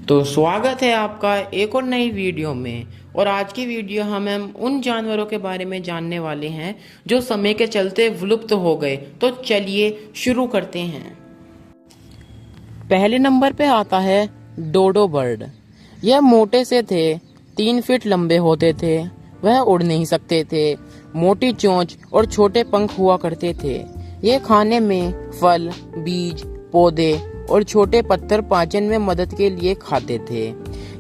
तो स्वागत है आपका एक और नई वीडियो में। और आज की वीडियो हम उन जानवरों के बारे में जानने वाले हैं जो समय के चलते विलुप्त हो गए। तो चलिए शुरू करते हैं। पहले नंबर पे आता है डोडो बर्ड। यह मोटे से थे, 3 फीट लंबे होते थे। वह उड़ नहीं सकते थे। मोटी चोंच और छोटे पंख हुआ करते थे। ये खाने में फल, बीज, पौधे और छोटे पत्थर पाचन में मदद के लिए खाते थे।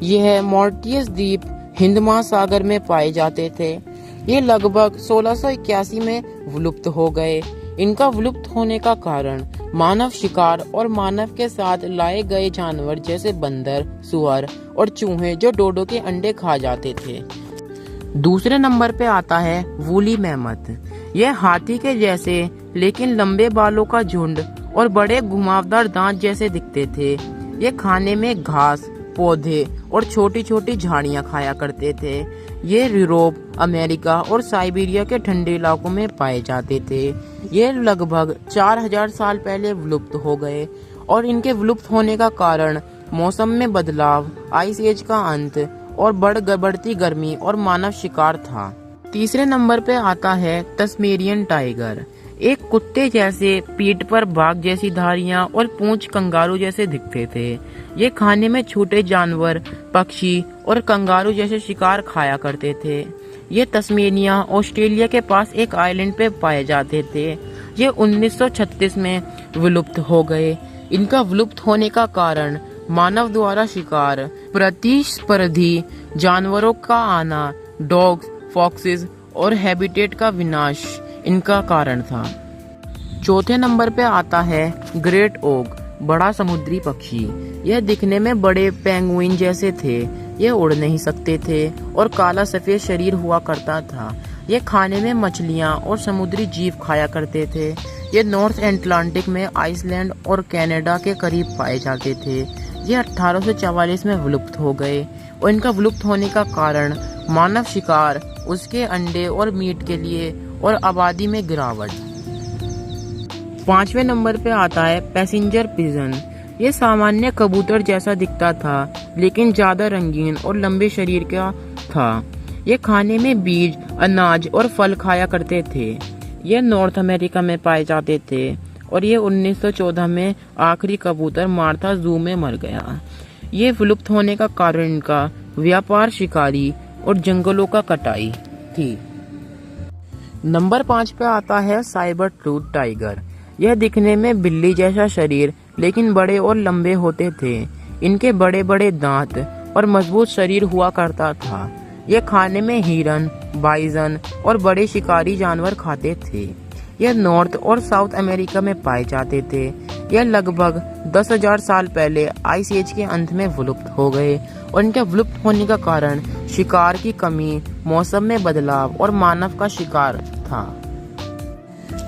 यह मॉरिशस द्वीप हिंद महासागर में पाए जाते थे। ये लगभग 1681 में विलुप्त हो गए। इनका विलुप्त होने का कारण मानव शिकार और मानव के साथ लाए गए जानवर जैसे बंदर, सुअर और चूहे जो डोडो के अंडे खा जाते थे। दूसरे नंबर पे आता है वूली मैमथ। यह हाथी के जैसे लेकिन लंबे बालों का झुंड और बड़े घुमावदार दांत जैसे दिखते थे। ये खाने में घास, पौधे और छोटी छोटी झाड़ियां खाया करते थे। ये यूरोप, अमेरिका और साइबेरिया के ठंडे इलाकों में पाए जाते थे। ये लगभग 4000 साल पहले विलुप्त हो गए और इनके विलुप्त होने का कारण मौसम में बदलाव, आइस एज का अंत और बढ़ती गर्मी और मानव शिकार था। तीसरे नंबर पे आता है तस्मेरियन टाइगर। एक कुत्ते जैसे पीठ पर बाघ जैसी धारियां और पूंछ कंगारू जैसे दिखते थे। ये खाने में छोटे जानवर, पक्षी और कंगारू जैसे शिकार खाया करते थे। ये तस्मेनिया, ऑस्ट्रेलिया के पास एक आइलैंड पे पाए जाते थे। ये 1936 में विलुप्त हो गए। इनका विलुप्त होने का कारण मानव द्वारा शिकार, प्रतिस्पर्धी जानवरों का आना, डॉग्स, फॉक्सेस और हैबिटेट का विनाश इनका कारण था। चौथे नंबर पे आता है ग्रेट ओक, बड़ा समुद्री पक्षी। यह दिखने में बड़े पेंगुइन जैसे थे। यह उड़ नहीं सकते थे और काला सफेद शरीर हुआ करता था। यह खाने में मछलियां और समुद्री जीव खाया करते थे। ये नॉर्थ एटलांटिक में आइसलैंड और कनाडा के करीब पाए जाते थे। ये 1844 में विलुप्त हो गए और इनका विलुप्त होने का कारण मानव शिकार, उसके अंडे और मीट के लिए और आबादी में गिरावट। पांचवें नंबर पे आता है पैसेंजर पिजन। ये सामान्य कबूतर जैसा दिखता था लेकिन ज्यादा रंगीन और लंबे शरीर का था। ये खाने में बीज, अनाज और फल खाया करते थे। ये नॉर्थ अमेरिका में पाए जाते थे और ये 1914 में आखिरी कबूतर मार्था जू में मर गया। ये विलुप्त होने का कारण इनका व्यापार, शिकारी और जंगलों का कटाई थी। नंबर 5 पे आता है साइबर टूथ टाइगर। यह दिखने में बिल्ली जैसा शरीर लेकिन बड़े और लंबे होते थे। इनके बड़े बड़े दांत और मजबूत शरीर हुआ करता था। यह खाने में हिरन, बाइजन और बड़े शिकारी जानवर खाते थे। यह नॉर्थ और साउथ अमेरिका में पाए जाते थे। यह लगभग 10,000 साल पहले आइस एज के अंत में विलुप्त हो गए और इनके विलुप्त होने का कारण शिकार की कमी, मौसम में बदलाव और मानव का शिकार था।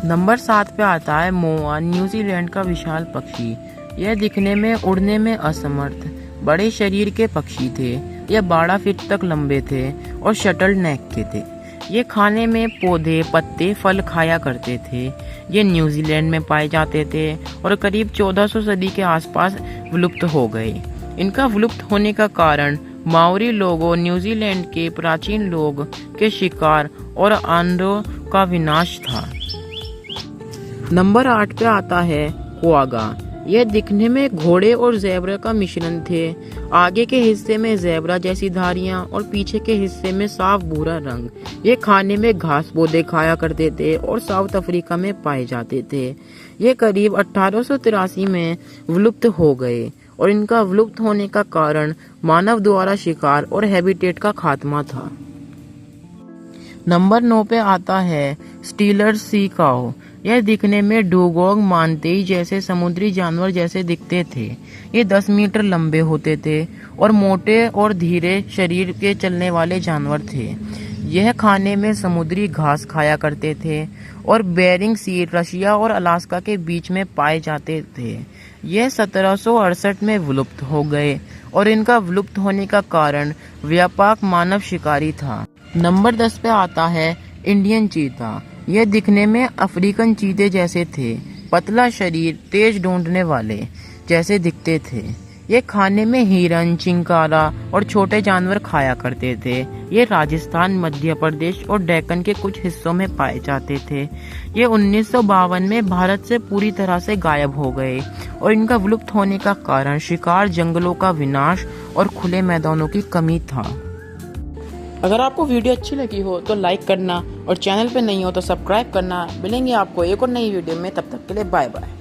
नंबर 7 पे आता है मोआ, न्यूजीलैंड का विशाल पक्षी। यह दिखने में, उड़ने में असमर्थ, बड़े शरीर के पक्षी थे। यह 12 फीट तक लंबे थे और शटल नेक के थे। ये खाने में पौधे, पत्ते, फल खाया करते थे। ये न्यूजीलैंड में पाए जाते थे और करीब 1400 सदी के आसपास विलुप्त हो गए। इनका विलुप्त होने का कारण माओरी लोगों, न्यूजीलैंड के प्राचीन लोग के शिकार और आंदों का विनाश था। नंबर 8 पे आता है क्वागा। यह दिखने में घोड़े और ज़ेब्रा का मिश्रण थे। आगे के हिस्से में ज़ेब्रा जैसी धारियां और पीछे के हिस्से में साफ भूरा रंग। ये खाने में घास पौधे खाया करते थे और साउथ अफ्रीका में पाए जाते थे। ये करीब 1883 में विलुप्त हो गए और इनका विलुप्त होने का कारण मानव द्वारा शिकार और हैबिटेट का खात्मा था। नंबर 9 पे आता है स्टीलर सी काऊ। यह दिखने में डुगोंग मानतेई जैसे समुद्री जानवर जैसे दिखते थे। ये 10 मीटर लंबे होते थे और मोटे और धीरे शरीर के चलने वाले जानवर थे। यह खाने में समुद्री घास खाया करते थे और बेरिंग सी, रशिया और अलास्का के बीच में पाए जाते थे। यह 1768 में विलुप्त हो गए और इनका विलुप्त होने का कारण व्यापक मानव शिकारी था। नंबर 10 पे आता है इंडियन चीता। यह दिखने में अफ्रीकन चीते जैसे थे। पतला शरीर, तेज ढूंढने वाले जैसे दिखते थे। ये खाने में हिरन, चिंकारा और छोटे जानवर खाया करते थे। ये राजस्थान, मध्य प्रदेश और डेक्कन के कुछ हिस्सों में पाए जाते थे। ये 1952 में भारत से पूरी तरह से गायब हो गए और इनका विलुप्त होने का कारण शिकार, जंगलों का विनाश और खुले मैदानों की कमी था। अगर आपको वीडियो अच्छी लगी हो तो लाइक करना और चैनल पे नहीं हो तो सब्सक्राइब करना। मिलेंगे आपको एक और नई वीडियो में, तब तक के लिए बाय बाय।